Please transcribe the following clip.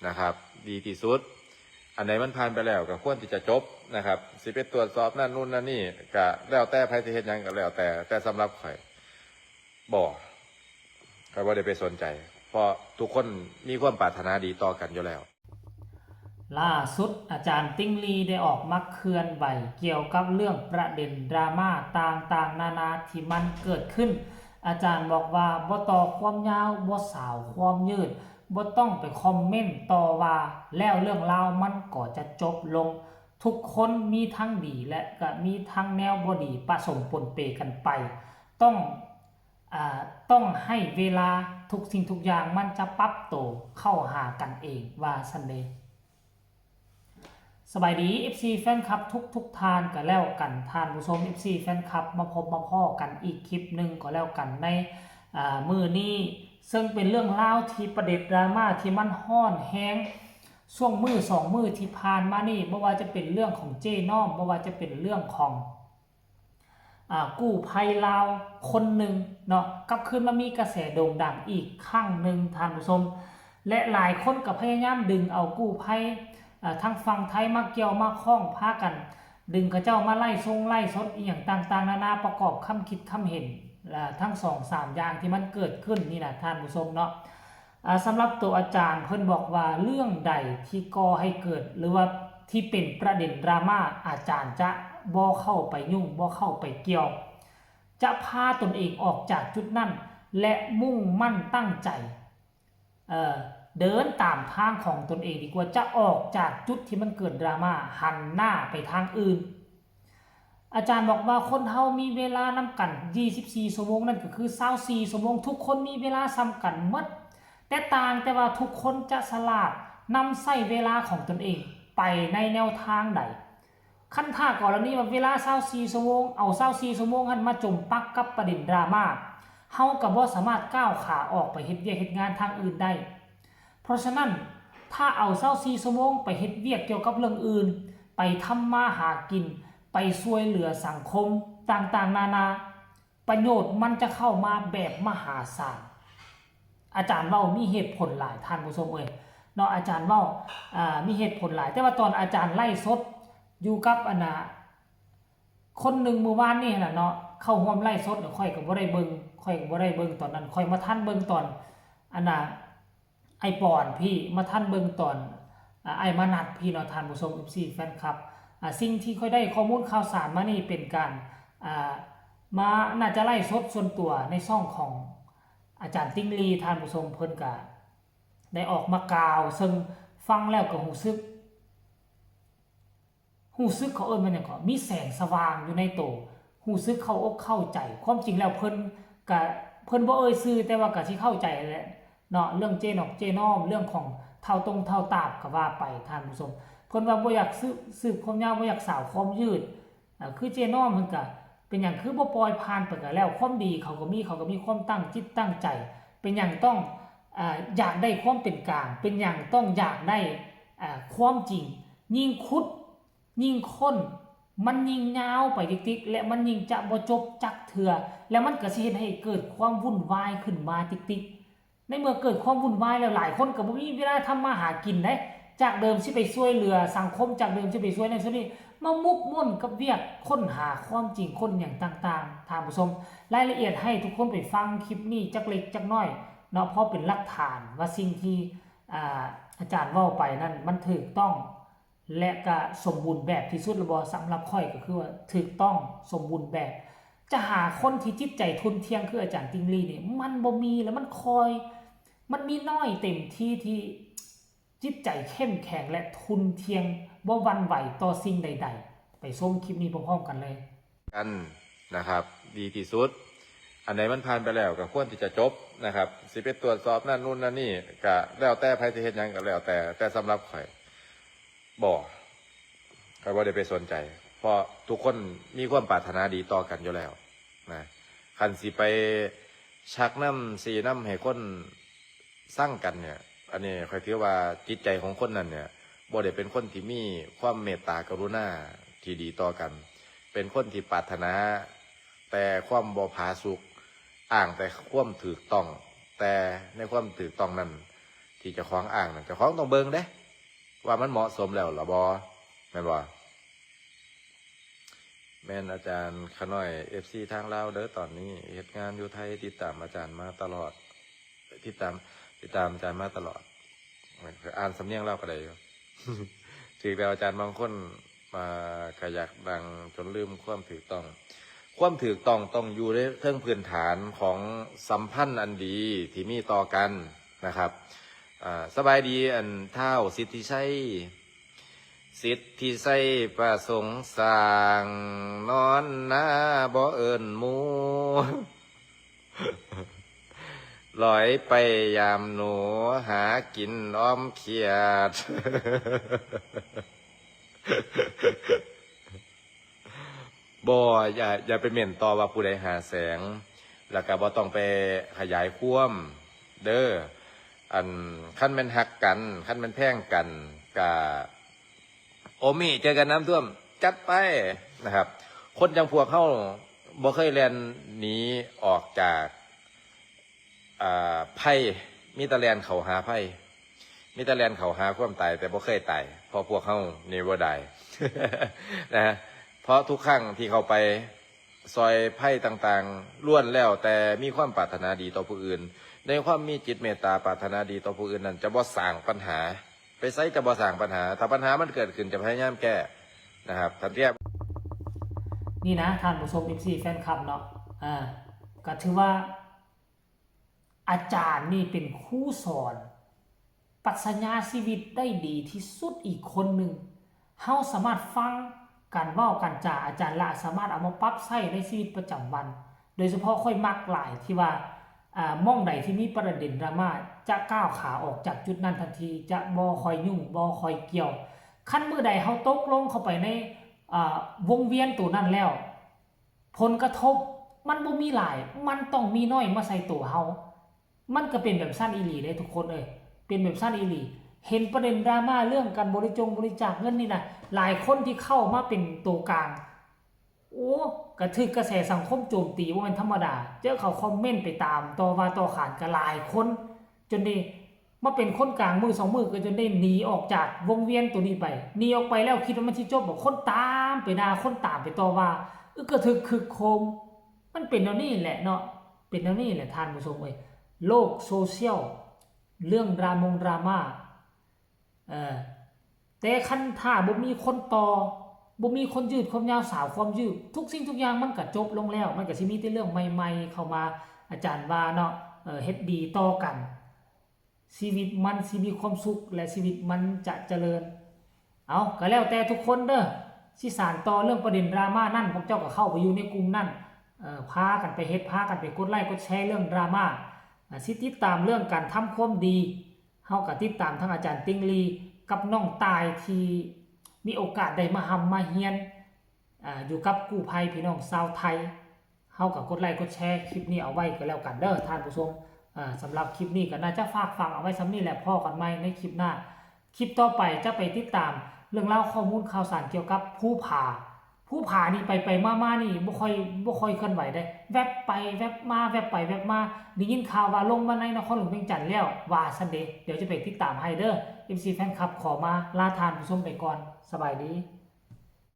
นะครับ ดีที่สุดอันไหนมันผ่านไปแล้วก็ควรที่จะจบนะครับสิไปตรวจสอบนั่นนู่นนั่นนี่ก็แล้วแต่ไผสิเฮ็ดหยังก็แล้วแต่สำหรับข่อยบ่ได้ไปสนใจเพราะทุกคนมีความปรารถนาดีต่อกันอยู่แล้วล่าสุดอาจารย์ติ้งลีได้ออกมาเคลื่อนไหวเกี่ยวกับเรื่องประเด็นดราม่าต่างๆนานาที่มันเกิดขึ้นอาจารย์บอกว่าบ่ต่อความยาวบ่สาวความยืดบ่ต้องไปคอมเมนต์ต่อว่าแล้วเรื่องราวมันก็จะจบลงทุกคนมีทั้งดีและก็มีทั้งแนวบ่ดีผสมปนเปกันไปต้องให้เวลาทุกสิ่งทุกอย่างมันจะปรับตัวเข้าหากันเองว่าซันเดย์สบายดี FC แฟนคลับทุกทานก็แล้วกันทานผู้ชม FC แฟนคลับมาพบมาพ่อกันอีกคลิปหนึ่งก็แล้วกันในมือนี้ซึ่งเป็นเรื่องเล่าที่ประเด็นดราม่าที่มันห้อนแห้งช่วงมือ2 มือที่ผ่านมานี่ไม่ว่าจะเป็นเรื่องของเจ้น้อมไม่ว่าจะเป็นเรื่องของกู้ภัยลาวคนหนึ่งเนาะกลับคืนมามีกระแสโด่งดังอีกครั้งหนึ่งทานผู้ชมและหลายคนก็พยายามดึงเอากู้ภัยทางฝั่งไทยมาเกี่ยวมาคล้องพากันดึงกระเจ้ามาไล่สดอย่างต่างๆนานาประกอบคำคิดคำเห็นทั้ง2-3อย่างที่มันเกิดขึ้นนี่นะท่านผู้ชมเนาะสำหรับตัวอาจารย์เพิ่นบอกว่าเรื่องใดที่ก่อให้เกิดหรือว่าที่เป็นประเด็นดราม่าอาจารย์จะบ่เข้าไปยุ่งบ่เข้าไปเกี่ยวจะพาตนเองออกจากจุดนั้นและมุ่งมั่นตั้งใจเดินตามทางของตนเองดีกว่าจะออกจากจุดที่มันเกิดดราม่าหันหน้าไปทางอื่นอาจารย์บอกว่าคนเฮามีเวลานำกัน24 ชั่วโมงนั่นก็คือ24 ชั่วโมงทุกคนมีเวลาซ้ำกันหมดแต่ว่าทุกคนจะสลาดนำใช้เวลาของตนเองไปในแนวทางใดขั้นท่ากรณีว่าเวลา24 ชั่วโมงเอา24 ชั่วโมงหันมาจมปักกับประเด็นดราม่าเฮาก็บ่สามารถก้าวขาออกไปเฮ็ดเวียกเฮ็ดงานทางอื่นได้เพราะฉะนั้นถ้าเอา24 ชั่วโมงไปเฮ็ดเวียกเกี่ยวกับเรื่องอื่นไปทำมาหากินไปช่วยเหลือสังคมต่างๆนานาประโยชน์มันจะเข้ามาแบบมหาศาลอาจารย์เว้ามีเหตุผลหลายท่านผู้ชมเอ้ยเนาะอาจารย์เว้ามีเหตุผลหลายแต่ว่าตอนอาจารย์ไล่สดอยู่กับคนหนึ่งเมื่อวานนี่น่ะเนาะเข้าร่วมไล่สดค่อยก็บ่ได้เบิ่งตอนนั้นค่อยมาทันเบิ่งตอนไอปอนพี่มาท่านเบิ่งตอนไอมานัดพี่เนาะท่านผู้ชม FC แฟนคลับสิ่งที่ค่อยได้ข้อมูลข่าวสารมานี่เป็นการมาน่าจะไล่สดส่วนตัวในช่องของอาจารย์ติ้งลีท่านผู้ชมเพิ่นก็ได้ออกมากล่าวซึ่งฟังแล้วก็รู้สึกเขามันหยังก็มีแสงสว่างอยู่ในโตรู้สึกเข้าอกเข้าใจความจริงแล้วเพิ่นบ่ชื่อแต่ว่าก็สิเข้าใจแหละเนาะเรื่องเจน้อมเรื่องของเท่าตาบก็ว่าไปท่านผู้ชมเพิ่นว่าบ่อยากสืบความยาวบ่อยากสาวความยืดคือเจน้อมเพิ่นก็เป็นหยังคือบ่ปล่อยผ่านไปก็แล้วความดีเขาก็มีความตั้งจิตตั้งใจเป็นหยังต้องอยากได้ความเป็นกลางเป็นหยังต้องอยากได้ความจริงยิ่งขุดยิ่งค้นมันยิ่งยาวไปติ๊กๆและมันยิ่งจะบ่จบจักเทื่อแล้วมันก็สิเฮ็ดให้เกิดความวุ่นวายขึ้นมาติ๊กๆในเมื่อเกิดความวุ่นวายแล้วหลายคนก็บ่มีเวลาทำมาหากินได้จากเดิมสิไปช่วยเหลือสังคมจากเดิมสิไปช่วยในส่วนนี้มามุกม่วนกับเวียกค้นหาความจริงคนอย่างต่างๆท่านผู้ชมรายละเอียดให้ทุกคนไปฟังคลิปนี้จักเล็กจักน้อยเนาะเพราะเป็นหลักฐานว่าสิ่งที่อาจารย์เว้าไปนั้นมันถูกต้องและก็สมบูรณ์แบบที่สุดแล้วบ่สำหรับข้อยก็คือว่าถูกต้องสมบูรณ์แบบจะหาคนที่จิตใจทุนเทียงคืออาจารย์ติงลีนี่มันบ่มีแล้วมันมีน้อยเต็มที่จิตใจเข้มแข็งและทุนเทียงบ่หวั่นไหวต่อสิ่งใดๆไปชมคลิปนี้พร้อมๆกันเลยกันนะครับดีที่สุดอันไหนมันผ่านไปแล้วก็ควรที่จะจบนะครับสิไปตรวจสอบนั่นนู่นนั่นนี่ก็แล้วแต่ไผสิเฮ็ดหยังก็แล้วแต่สำหรับข่อยบ่ได้ไปสนใจเพราะทุกคนมีความปรารถนาดีต่อกันอยู่แล้วนะคันสิไปชักน้ำสีน้ำให้คนสร้างกันเนี่ยอันนี้ข่อยถือว่าจิตใจของคนนั้นเนี่ยบ่ได้เป็นคนที่มีความเมตตากรุณาที่ดีต่อกันเป็นคนที่ปรารถนาแต่ความบ่ผาสุกอ้างแต่ความถูกต้องแต่ในความถูกต้องนั้น ที่เจ้าของอ้างนั่นเจ้าของต้องเบิ่งเด้ว่ามันเหมาะสมแล้วหรอบ่แม่นบ่แม่นอาจารย์ขน้อย FC ทางลาวเด้อตอนนี้เฮ็ดงานอยู่ไทยติดตามอาจารย์มาตลอดติดตามอาจารย์มาตลอดอ่านสำเนียงลาวก็ได้อยู่ ถึงแล้วอาจารย์บางคนมาก็อยากดังจนลืมความถูกต้อง ความถูกต้องต้องอยู่ในเรื่องพื้นฐานของสัมพันธ์อันดีที่มีต่อกันนะครับสบายดีอันเท่าสิทธิชัยสิทธิชัยประสงค์สร้างนอนนาบ่เอิญหมู ลอยไปยามหนูหากินอ้อมเขียด บ่อย่าไปเม่นต่อว่าผู้ใดหาแสงแล้วก็บ่ต้องไปขยายความเด้ออันคันแม่นฮักกันคันแม่นแพงกันกะโอมิเจอกันน้ำท่วมจัดไปนะครับคนจังพวกเฮาบ่เคยแล่นหนีออกจากไพ่มีแต่แล่นเข้าหาไพ่มีแต่แล่นเข้าหาความตายแต่บ่เคยตายเพราะพวกเฮานี่บ่ได้ นะฮะเพราะทุกครั้งที่เขาไปซอยไพ่ต่างๆล้วนแล้วแต่มีความปรารถนาดีต่อผู้อื่นในความมีจิตเมตตาปรารถนาดีต่อผู้อื่นนั้นจะบ่สร้างปัญหาไปไสจะบ่สร้างปัญหาถ้าปัญหามันเกิดขึ้นจะพยายามแก้นะครับทันทีนี่นะท่านผู้ชม FC แฟนคลับเนาะก็ถือว่าอาจารย์นี่เป็นครูสอนปรัชญาชีวิตได้ดีที่สุดอีกคนหนึ่งเฮาสามารถฟังการเว้าการจาอาจารย์ละสามารถเอามาปรับใช้ในชีวิตประจำวัน โดยเฉพาะค่อยมักหลายที่ว่าม่องใดที่มีประเด็นดราม่าจะก้าวขาออกจากจุดนั้นทันทีจะบ่คอยยุ่งบ่คอยเกี่ยวขั้นเมื่อใดเฮาตกลงเข้าไปในวงเวียนตัวนั้นแล้วผลกระทบมันบ่มีหลายมันต้องมีน้อยมาใส่ตัวเฮามันก็เป็นแบบสั้นอีหลีเลยทุกคนเป็นแบบสั้นอีหลีเห็นประเด็นดราม่าเรื่องการบริจาคเงินนี่นะหลายคนที่เข้ามาเป็นตัวกลางโอ้กระทึกกระแสสังคมโจมตีว่ามันธรรมดาเจอเขาคอมเมนต์ไปตามต่อว่าต่อขานกันหลายคนจนได้มาเป็นคนกลางมือสองมือก็จนได้หนีออกจากวงเวียนตัวนี้ไปหนีออกไปแล้วคิดว่ามันสิจบบอกคนตามไปด่าคนตามไปต่อว่ากระทึกคึกโคมมันเป็นแนวนี้แหละเนาะเป็นแนวนี้แหละท่านผู้ชมโลกโซเชียลเรื่องดราม่าแต่คันถ้าบ่มีคนต่อบ่มีคนยืดความยาวสาวความยืดทุกสิ่งทุกอย่างมันก็จบลงแล้วมันก็สิมีแต่เรื่องใหม่ๆเข้ามาอาจารย์ว่าเนาะเฮ็ดดีต่อกันชีวิตมันสิมีความสุขและชีวิตมันจะเจริญเอาก็แล้วแต่ทุกคนเด้อสิสานต่อเรื่องประเด็นดราม่านั่นพวกเจ้าก็เข้าไปอยู่ในกลุ่มนั่นพากันไปเฮ็ดพากันไปกดไลค์กดแชร์เรื่องดราม่าสิติดตามเรื่องการทำความดีเฮาก็ติดตามทั้งอาจารย์ติงลีกับน้องตายที่มีโอกาสได้มาหำมาเฮียนอยู่กับกู้ภัยพี่น้องชาวไทยเฮาก็กดไลค์กดแชร์คลิปนี้เอาไว้ก็แล้วกันเด้อท่านผู้ชมสำหรับคลิปนี้ก็น่าจะฝากฟังเอาไว้ซ้ำนี้แหละพ่อกันใหม่ในคลิปหน้าคลิปต่อไปจะไปติดตามเรื่องเล่าข้อมูลข่าวสารเกี่ยวกับผู้ผานี่ไปมานี่บ่ค่อยเคลื่อนไหวได้แวบไปแวบมาแวบไปแวบมาได้ยินข่าวว่าลงมาในนครหลวงเวียงจันทน์แล้วว่าซันเดย์เดี๋ยวจะไปติดตามให้เด้อ MC แฟนคลับขอมาลาทานผู้ชมไปก่อนสบายดี